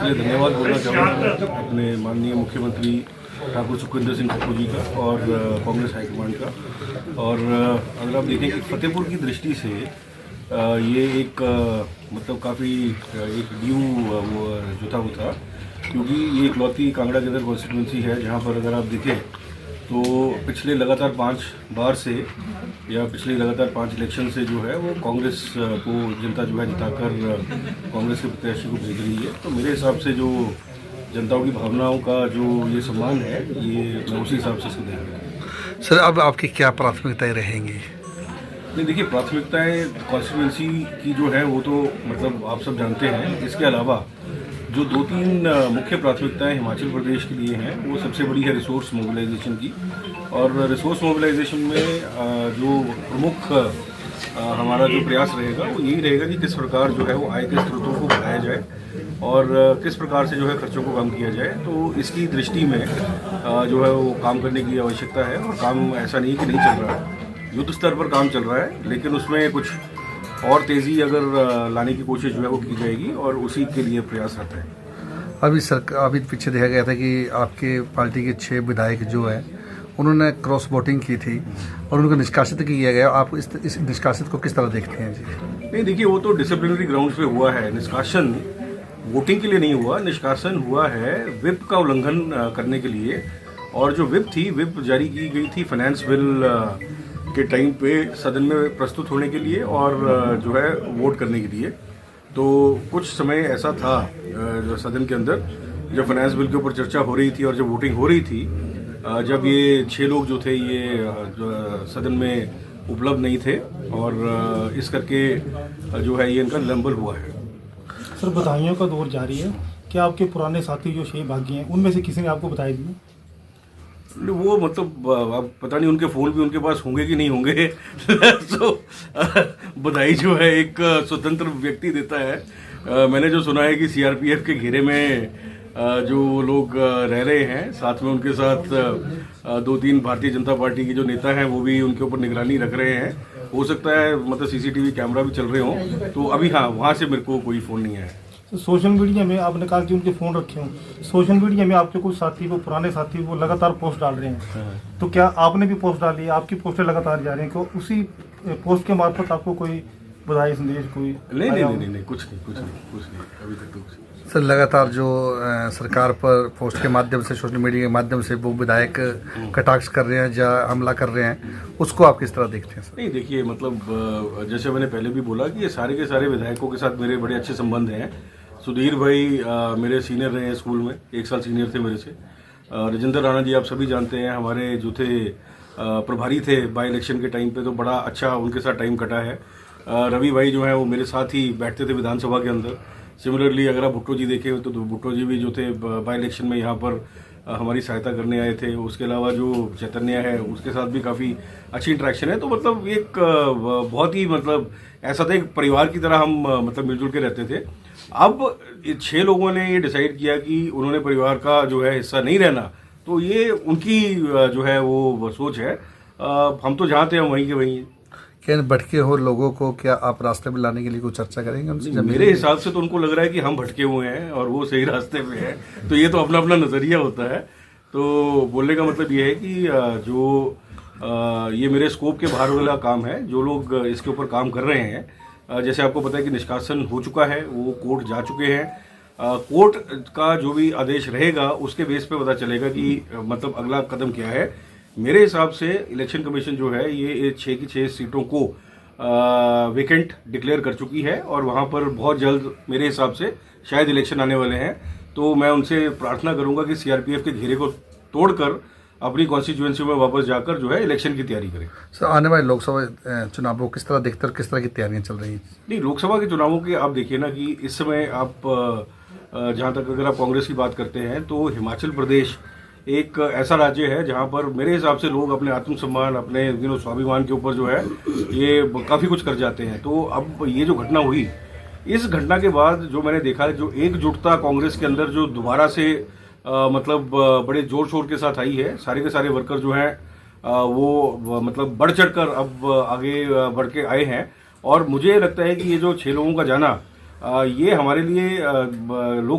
सबसे धन्यवाद बोलना चाहूँगा अपने माननीय मुख्यमंत्री ठाकुर सुखविंदर सिंह पप्पू जी का और कांग्रेस हाईकमांड का। और अगर आप देखें कि फतेहपुर की दृष्टि से ये एक मतलब काफ़ी एक ड्यू वो जो था वो था, क्योंकि ये इकलौती कांगड़ा के अंदर कॉन्स्टिट्यूंसी है जहाँ पर अगर आप देखें तो पिछले लगातार 5 बार से या पिछले लगातार 5 इलेक्शन से जो है वो कांग्रेस को जनता जो है जिताकर कांग्रेस के प्रत्याशी को भेज रही है। तो मेरे हिसाब से जो जनताओं की भावनाओं का जो ये सम्मान है, ये मैं उसी हिसाब से इसको देख रहा हूँ। सर, अब आपकी क्या प्राथमिकताएं रहेंगी? नहीं, देखिए, प्राथमिकताएं कॉन्स्टिट्यूंसी की जो है वो तो मतलब आप सब जानते हैं। इसके अलावा जो 2-3 मुख्य प्राथमिकताएं हिमाचल प्रदेश के लिए हैं, वो सबसे बड़ी है रिसोर्स मोबिलाइजेशन की। और रिसोर्स मोबिलाइजेशन में जो प्रमुख हमारा जो प्रयास रहेगा वो यही रहेगा कि किस प्रकार जो है वो आय के स्रोतों को बढ़ाया जाए और किस प्रकार से जो है खर्चों को कम किया जाए। तो इसकी दृष्टि में जो है वो काम करने की आवश्यकता है। और काम ऐसा नहीं कि नहीं चल रहा है, युद्ध स्तर पर काम चल रहा है, लेकिन उसमें कुछ और तेज़ी अगर लाने की कोशिश जो है वो की जाएगी और उसी के लिए प्रयास रहता है। अभी पीछे देखा गया था कि आपके पार्टी के 6 विधायक जो है उन्होंने क्रॉस वोटिंग की थी और उनको निष्कासित किया गया। आप इस निष्कासित को किस तरह देखते हैं जी? नहीं, देखिए, वो तो डिसिप्लिनरी ग्राउंड्स पे हुआ है। निष्कासन वोटिंग के लिए नहीं हुआ, निष्कासन हुआ है विप का उल्लंघन करने के लिए। और जो विप थी, विप जारी की गई थी फाइनेंस बिल के टाइम पे सदन में प्रस्तुत होने के लिए और जो है वोट करने के लिए। तो कुछ समय ऐसा था जो सदन के अंदर जब फाइनेंस बिल के ऊपर चर्चा हो रही थी और जब वोटिंग हो रही थी, जब ये 6 लोग जो थे ये सदन में उपलब्ध नहीं थे और इस करके जो है ये इनका निलंबन हुआ है। सर, बधाइयों का दौर जारी है। क्या आपके पुराने साथी जो 6 बागी हैं उनमें से किसी ने आपको बधाई दी? वो मतलब अब पता नहीं उनके फ़ोन भी उनके पास होंगे कि नहीं होंगे। तो बधाई जो है एक स्वतंत्र व्यक्ति देता है। मैंने जो सुना है कि सीआरपीएफ के घेरे में जो लोग रह रहे हैं, साथ में उनके साथ 2-3 भारतीय जनता पार्टी के जो नेता हैं वो भी उनके ऊपर निगरानी रख रहे हैं। हो सकता है मतलब सीसीटीवी कैमरा भी चल रहे हों। तो अभी हाँ, वहाँ से मेरे को कोई फ़ोन नहीं आया। तो सोशल मीडिया में आपने कहा कि उनके फ़ोन रखे हों, सोशल मीडिया में आपके कुछ साथी, वो पुराने साथी, वो लगातार पोस्ट डाल रहे हैं। तो क्या आपने भी पोस्ट डाली है? आपकी पोस्टें लगातार जा रही हैं, क्यों उसी पोस्ट के मार्फत आपको कोई बधाई संदेश कोई? नहीं, कुछ नहीं, अभी तक तो कुछ नहीं। सर, लगातार जो सरकार पर पोस्ट के माध्यम से, सोशल मीडिया के माध्यम से वो विधायक कटाक्ष कर रहे हैं या हमला कर रहे हैं, उसको आप किस तरह देखते हैं सर? नहीं, देखिए, मतलब जैसे मैंने पहले भी बोला कि ये सारे के सारे विधायकों के साथ मेरे बड़े अच्छे संबंध हैं। सुधीर भाई मेरे सीनियर रहे हैं स्कूल में, 1 साल सीनियर थे मेरे से। राजेंद्र राणा जी आप सभी जानते हैं, हमारे जो थे प्रभारी थे बाई इलेक्शन के टाइम पे, तो बड़ा अच्छा उनके साथ टाइम कटा है। रवि भाई जो है वो मेरे साथ ही बैठते थे विधानसभा के अंदर। सिमिलरली अगर आप भुट्टो जी देखें तो भुट्टो जी भी जो थे बाई इलेक्शन में यहाँ पर हमारी सहायता करने आए थे। उसके अलावा जो चैतन्य है उसके साथ भी काफ़ी अच्छी इंटरेक्शन है। तो मतलब एक बहुत ही मतलब ऐसा था, एक परिवार की तरह हम मतलब मिलजुल के रहते थे। अब 6 लोगों ने ये डिसाइड किया कि उन्होंने परिवार का जो है हिस्सा नहीं रहना, तो ये उनकी जो है वो सोच है। हम तो जहाँ थे हम वहीं के वहीं हैं। क्या भटके हो लोगों को क्या आप रास्ते में लाने के लिए कुछ चर्चा करेंगे उनसे? मेरे हिसाब से तो उनको लग रहा है कि हम भटके हुए हैं और वो सही रास्ते पे हैं। तो ये तो अपना अपना नज़रिया होता है। तो बोलने का मतलब ये है कि जो ये मेरे स्कोप के बाहर वाला काम है, जो लोग इसके ऊपर काम कर रहे हैं, जैसे आपको पता है कि निष्कासन हो चुका है, वो कोर्ट जा चुके हैं। कोर्ट का जो भी आदेश रहेगा उसके बेस पे पता चलेगा कि मतलब अगला कदम क्या है। मेरे हिसाब से इलेक्शन कमीशन जो है ये 6 की 6 सीटों को वेकेंट डिक्लेयर कर चुकी है और वहाँ पर बहुत जल्द मेरे हिसाब से शायद इलेक्शन आने वाले हैं। तो मैं उनसे प्रार्थना करूँगा कि सीआरपीएफ के घेरे को तोड़कर अपनी कॉन्स्टिट्यूएंसी में वापस जाकर जो है इलेक्शन की तयरी करें। सर, आने वाले लोकसभा चुनावों किस तरह देखते हैं और किस तरह की तैयारियां चल रही हैं? नहीं, लोकसभा के चुनावों के आप देखिए ना कि इस समय आप जहाँ तक अगर आप कांग्रेस की बात करते हैं तो हिमाचल प्रदेश एक ऐसा राज्य है जहाँ पर मेरे हिसाब से लोग अपने आत्मसम्मान, अपने स्वाभिमान के ऊपर जो है ये काफ़ी कुछ कर जाते हैं। तो अब ये जो घटना हुई, इस घटना के बाद जो मैंने देखा है, जो एकजुटता कांग्रेस के अंदर जो दोबारा से मतलब बड़े जोर शोर के साथ आई है, सारे के सारे वर्कर जो हैं वो मतलब बढ़ चढ़ कर अब आगे बढ़ के आए हैं। और मुझे लगता है कि ये जो 6 लोगों का जाना ये हमारे लिए लोक